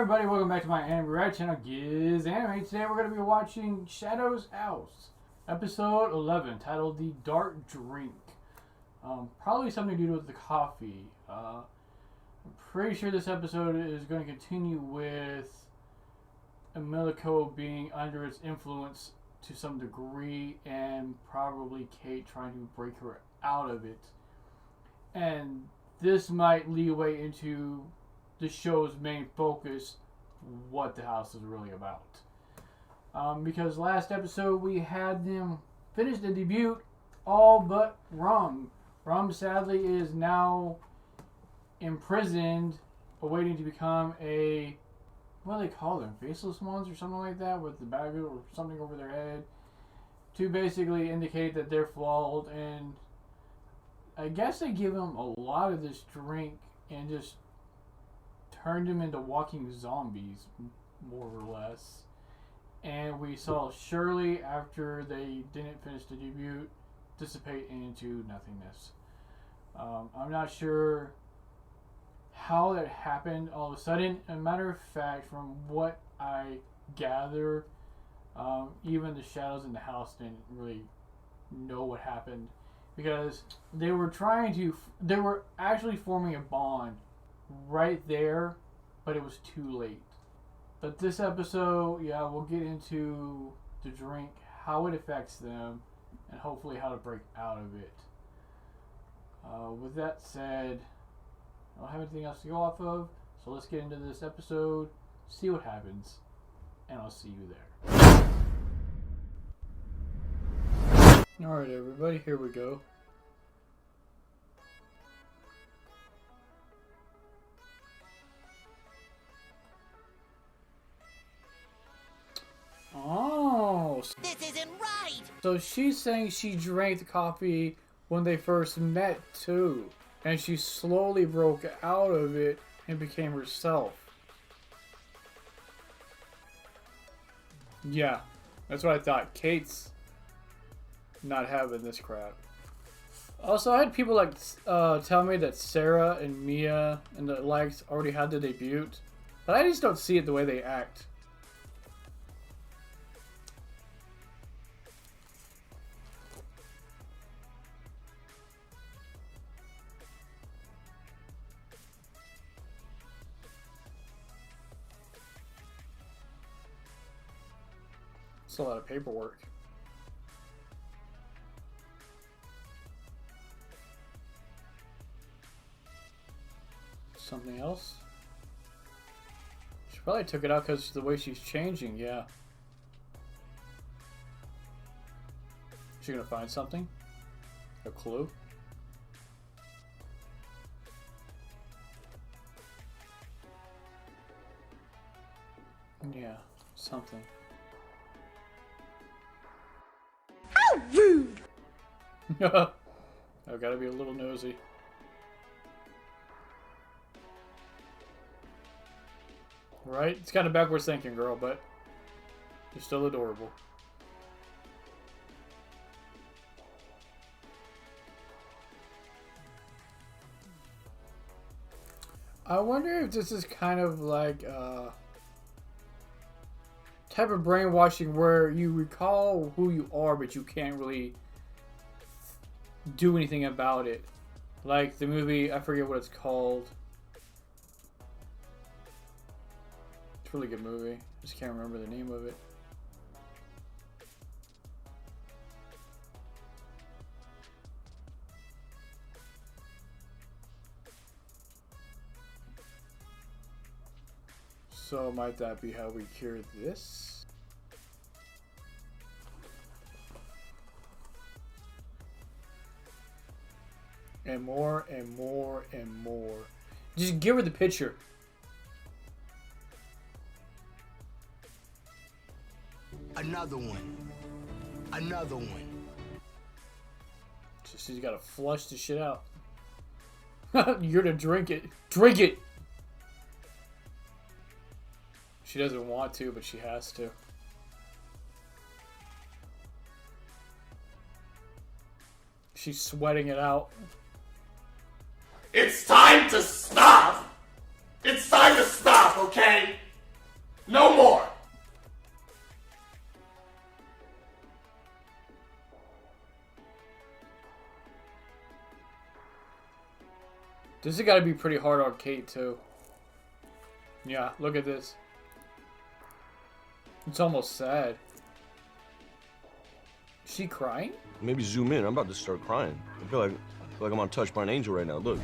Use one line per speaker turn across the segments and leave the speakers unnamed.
everybody, welcome back to my anime reaction channel, Giz Anime. Today we're going to be watching Shadow's House, episode 11, titled The Dark Drink. Probably something to do with the coffee. I'm pretty sure this episode is going to continue with Emilico being under its influence to some degree, and probably Kate trying to break her out of it. And this might leeway into the show's main focus, what the house is really about. Because last episode we had them finish the debut, all but Rum. Rum sadly is now imprisoned, awaiting to become a, what do they call them? Faceless ones or something like that, with the bag or something over their head, to basically indicate that they're flawed. And I guess they give them a lot of this drink and just turned them into walking zombies, more or less. And we saw Shirley, after they didn't finish the debut, dissipate into nothingness. I'm not sure how that happened all of a sudden. As a matter of fact, from what I gather, even the shadows in the house didn't really know what happened, because they were actually forming a bond right there, but it was too late. But this episode, yeah, we'll get into the drink, how it affects them, and hopefully how to break out of it. With that said, I don't have anything else to go off of, so let's get into this episode, see what happens, and I'll see you there. Alright everybody, here we go. Oh,
this isn't right.
So she's saying she drank the coffee when they first met too, and she slowly broke out of it and became herself. Yeah, that's what I thought. Kate's not having this crap. Also, I had people like tell me that Sarah and Mia and the likes already had the debut, but I just don't see it the way they act. It's a lot of paperwork. Something else? She probably took it out because the way she's changing, yeah. Is she gonna find something? A clue? Yeah, something.
How rude!
I've got to be a little nosy. Right? It's kind of backwards thinking, girl, but you're still adorable. I wonder if this is kind of like type of brainwashing where you recall who you are, but you can't really do anything about it. Like the movie, I forget what it's called. It's a really good movie. I just can't remember the name of it. So might that be how we cure this? And more and more and more. Just give her the picture.
Another one. Another one.
So she's got to flush the shit out. You're gonna drink it. Drink it! She doesn't want to, but she has to. She's sweating it out.
It's time to stop! It's time to stop, okay?
This has got to be pretty hard on Kate, too. Yeah, look at this. It's almost sad. Is she crying?
Maybe zoom in. I'm about to start crying. I feel like I'm untouched by an angel right now. Look.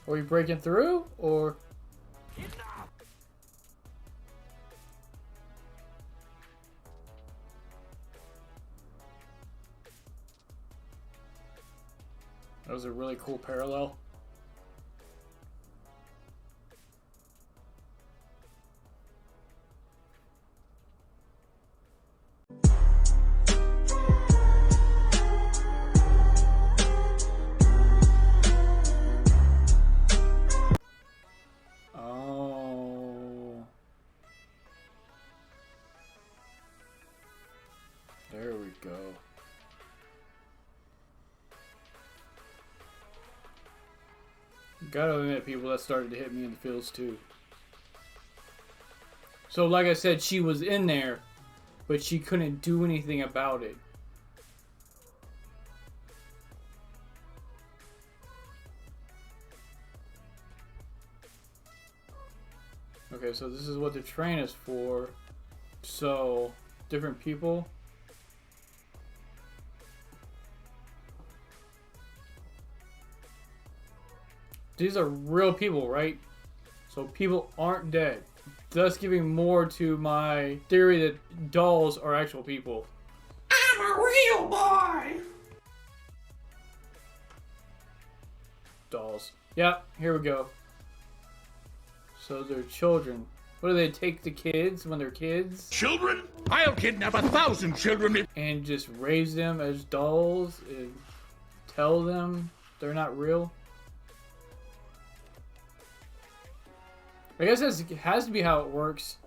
Are we breaking through, or? That was a really cool parallel. Oh. There we go. Gotta admit, people, that started to hit me in the feels too. So, like I said, she was in there, but she couldn't do anything about it. Okay, so this is what the train is for. So, different people. These are real people, right? So people aren't dead. Thus giving more to my theory that dolls are actual people.
I'm a real boy.
Dolls. Yep, here we go. So they're children. What do they take the kids when they're kids?
Children? I'll kidnap 1,000 children.
And just raise them as dolls and tell them they're not real? I guess it has to be how it works.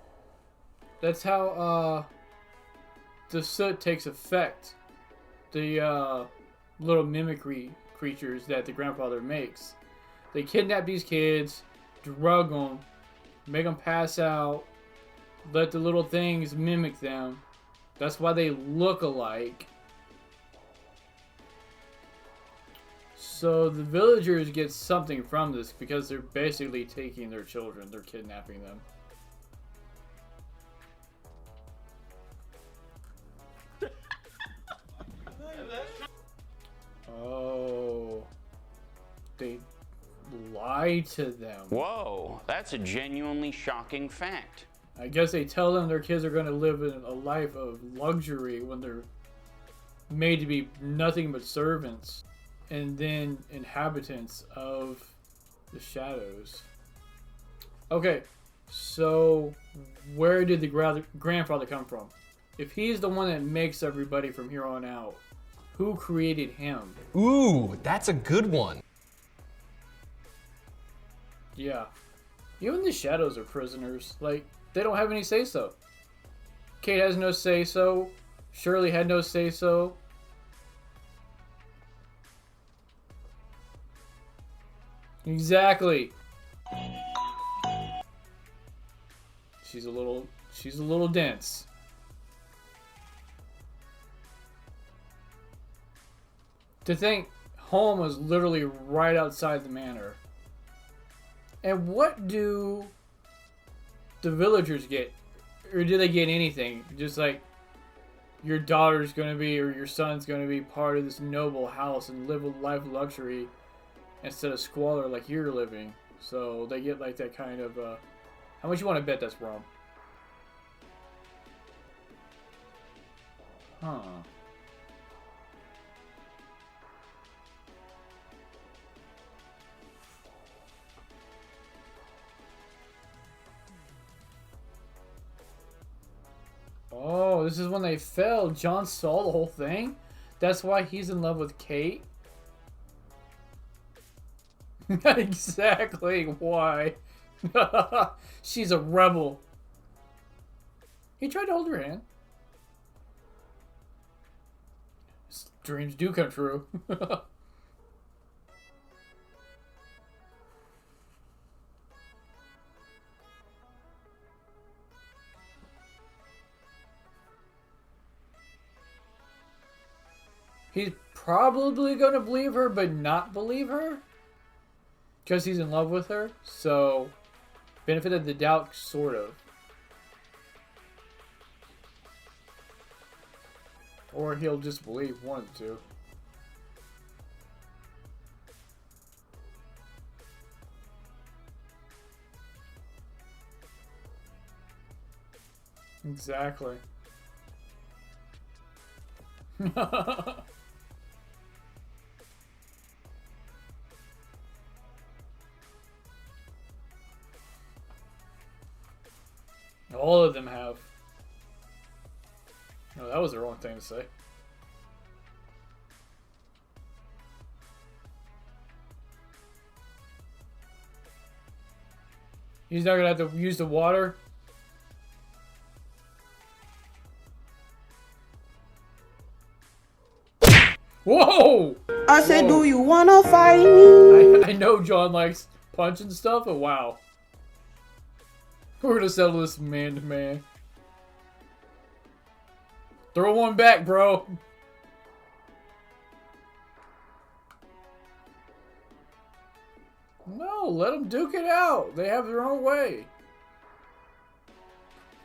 That's how the soot takes effect. The little mimicry creatures that the grandfather makes. They kidnap these kids, drug them, make them pass out, let the little things mimic them. That's why they look alike. So the villagers get something from this because they're basically taking their children. They're kidnapping them. Oh. They lie to them.
Whoa, that's a genuinely shocking fact.
I guess they tell them their kids are going to live in a life of luxury when they're made to be nothing but servants. And then inhabitants of the shadows. Okay, so where did the grandfather come from? If he's the one that makes everybody from here on out, who created him?
Ooh, that's a good one.
Yeah. Even the shadows are prisoners. Like, they don't have any say-so. Kate has no say-so. Shirley had no say-so. Exactly. She's a little dense. To think home was literally right outside the manor. And what do the villagers get? Or do they get anything? Just like your daughter's gonna be or your son's gonna be part of this noble house and live a life of luxury instead of squalor like you're living. So they get like that kind of, how much you want to bet that's wrong? Huh. Oh, this is when they fell. John saw the whole thing? That's why he's in love with Kate? Exactly why. She's a rebel. He tried to hold her hand. His dreams do come true. He's probably going to believe her, but not believe her. Because he's in love with her. So, benefit of the doubt, sort of. Or he'll just believe one of the two. Exactly. All of them have. No, that was the wrong thing to say. He's not gonna have to use the water. Whoa!
I said, do you wanna fight me?
I know John likes punching stuff, but wow. We're gonna settle this man to man. Throw one back, bro. No, let them duke it out. They have their own way.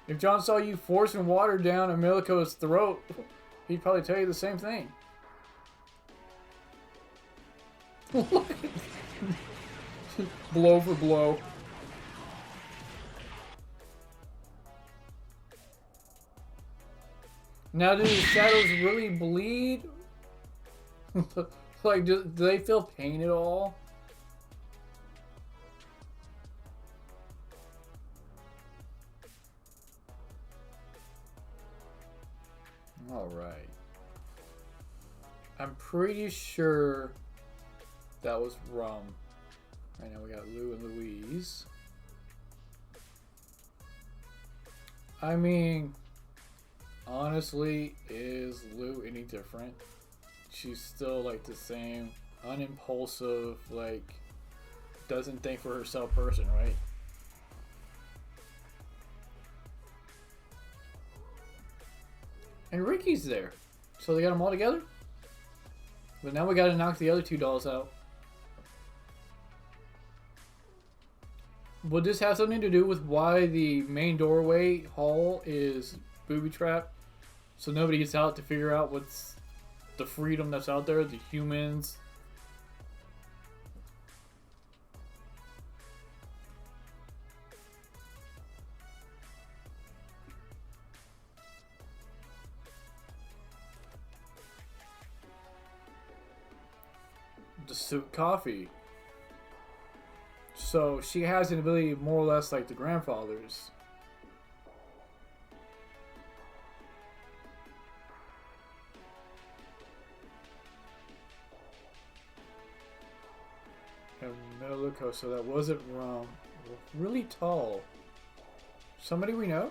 If John saw you forcing water down Emilico's throat, he'd probably tell you the same thing. Blow for blow. Now, do the shadows really bleed? Like, do they feel pain at all? Alright. I'm pretty sure that was rum. Right now we got Lou and Louise. I mean, honestly, is Lou any different? She's still like the same unimpulsive, like, doesn't think for herself person, right? And Ricky's there. So they got them all together? But now we gotta knock the other two dolls out. Would this have something to do with why the main doorway hall is booby trapped? So nobody gets out to figure out what's the freedom that's out there, the humans. The suit coffee. So she has an ability more or less like the grandfathers. Emilicos, so that wasn't wrong. Really tall. Somebody we know?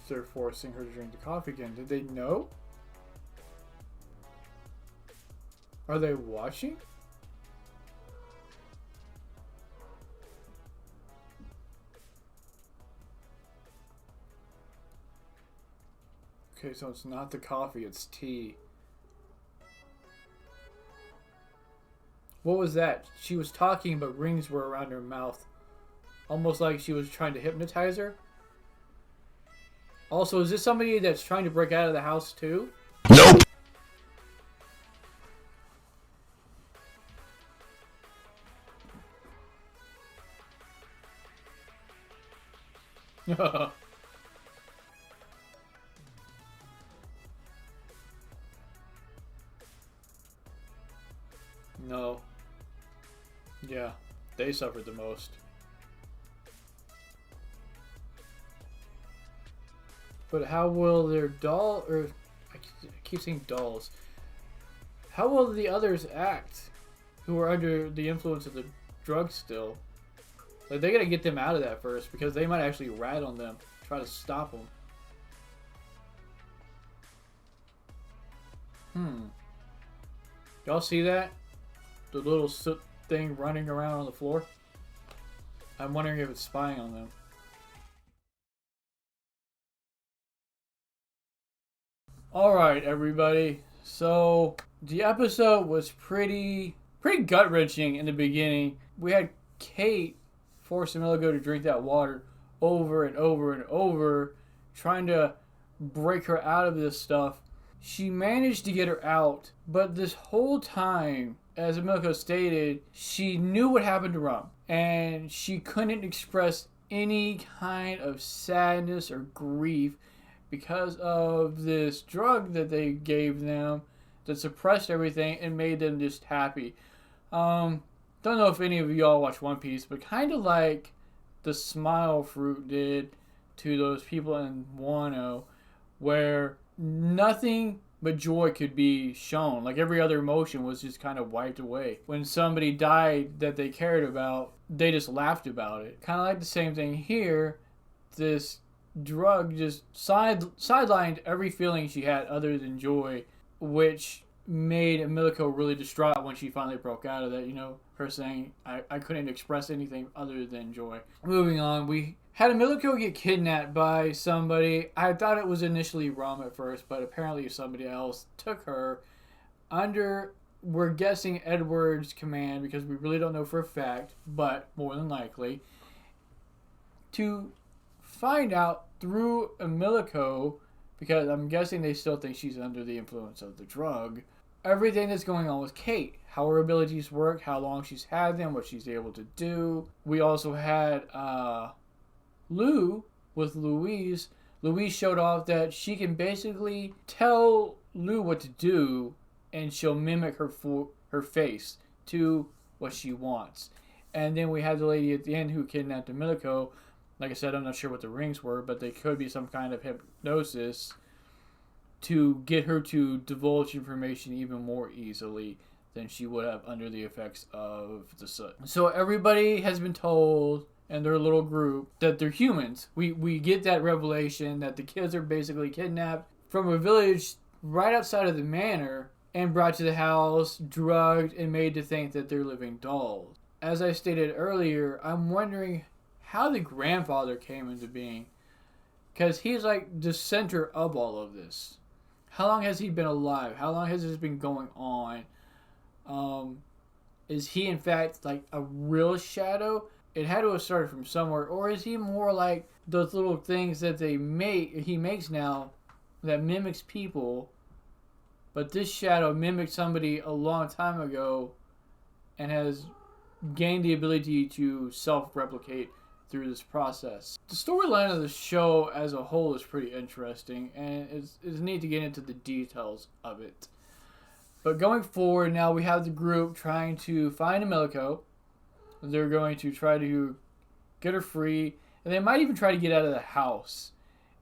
They're forcing her to drink the coffee again. Did they know? Are they watching? Okay, so it's not the coffee, it's tea. What was that? She was talking, but rings were around her mouth. Almost like she was trying to hypnotize her. Also, is this somebody that's trying to break out of the house too?
Nope.
No. Yeah, they suffered the most. But how will their doll, or I keep saying dolls, how will the others act who are under the influence of the drugs still? Like, they gotta get them out of that first, because they might actually rat on them, try to stop them. Y'all see that? The little soot thing running around on the floor? I'm wondering if it's spying on them. Alright, everybody. So, the episode was pretty gut-wrenching in the beginning. We had Kate force Emilico to drink that water over and over and over, trying to break her out of this stuff. She managed to get her out, but this whole time, as Emilico stated, she knew what happened to Rum, and she couldn't express any kind of sadness or grief because of this drug that they gave them that suppressed everything and made them just happy. Don't know if any of y'all watch One Piece, but kind of like the smile fruit did to those people in Wano, where nothing but joy could be shown. Like every other emotion was just kind of wiped away. When somebody died that they cared about, they just laughed about it. Kind of like the same thing here. This drug just sidelined every feeling she had other than joy, which made Emilico really distraught when she finally broke out of that. You know, her saying, I couldn't express anything other than joy. Moving on, we had Emilico get kidnapped by somebody. I thought it was initially Rum at first, but apparently somebody else took her under, we're guessing, Edward's command, because we really don't know for a fact, but more than likely, to find out through Emilico, because I'm guessing they still think she's under the influence of the drug, everything that's going on with Kate, how her abilities work, how long she's had them, what she's able to do. We also had Lou with Louise. Louise showed off that she can basically tell Lou what to do, and she'll mimic her face to what she wants. And then we had the lady at the end who kidnapped Emilico. Like I said, I'm not sure what the rings were, but they could be some kind of hypnosis to get her to divulge information even more easily than she would have under the effects of the soot. So everybody has been told and their little group that they're humans. We get that revelation that the kids are basically kidnapped from a village right outside of the manor and brought to the house, drugged, and made to think that they're living dolls. As I stated earlier, I'm wondering how the grandfather came into being, because he's like the center of all of this. How long has he been alive? How long has this been going on? Is he in fact like a real shadow? It had to have started from somewhere. Or is he more like those little things that he makes now that mimics people, but this shadow mimicked somebody a long time ago and has gained the ability to self-replicate through this process. The storyline of the show as a whole is pretty interesting, and it's neat to get into the details of it. But going forward, now we have the group trying to find Emilico. They're going to try to get her free, and they might even try to get out of the house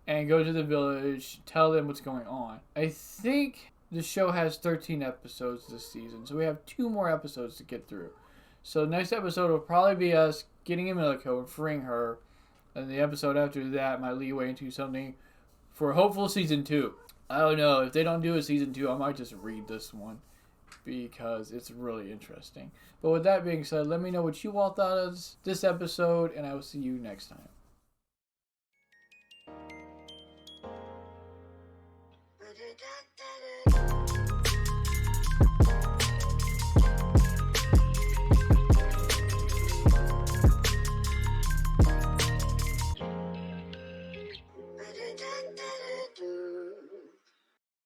and go to the village, tell them what's going on. I think the show has 13 episodes this season, so we have 2 more episodes to get through. So next episode will probably be us getting Emilico and freeing her, and the episode after that might leeway into something for a hopeful season 2. I don't know. If they don't do a season 2, I might just read this one because it's really interesting. But with that being said, let me know what you all thought of this episode, and I will see you next time.
Da da da da da.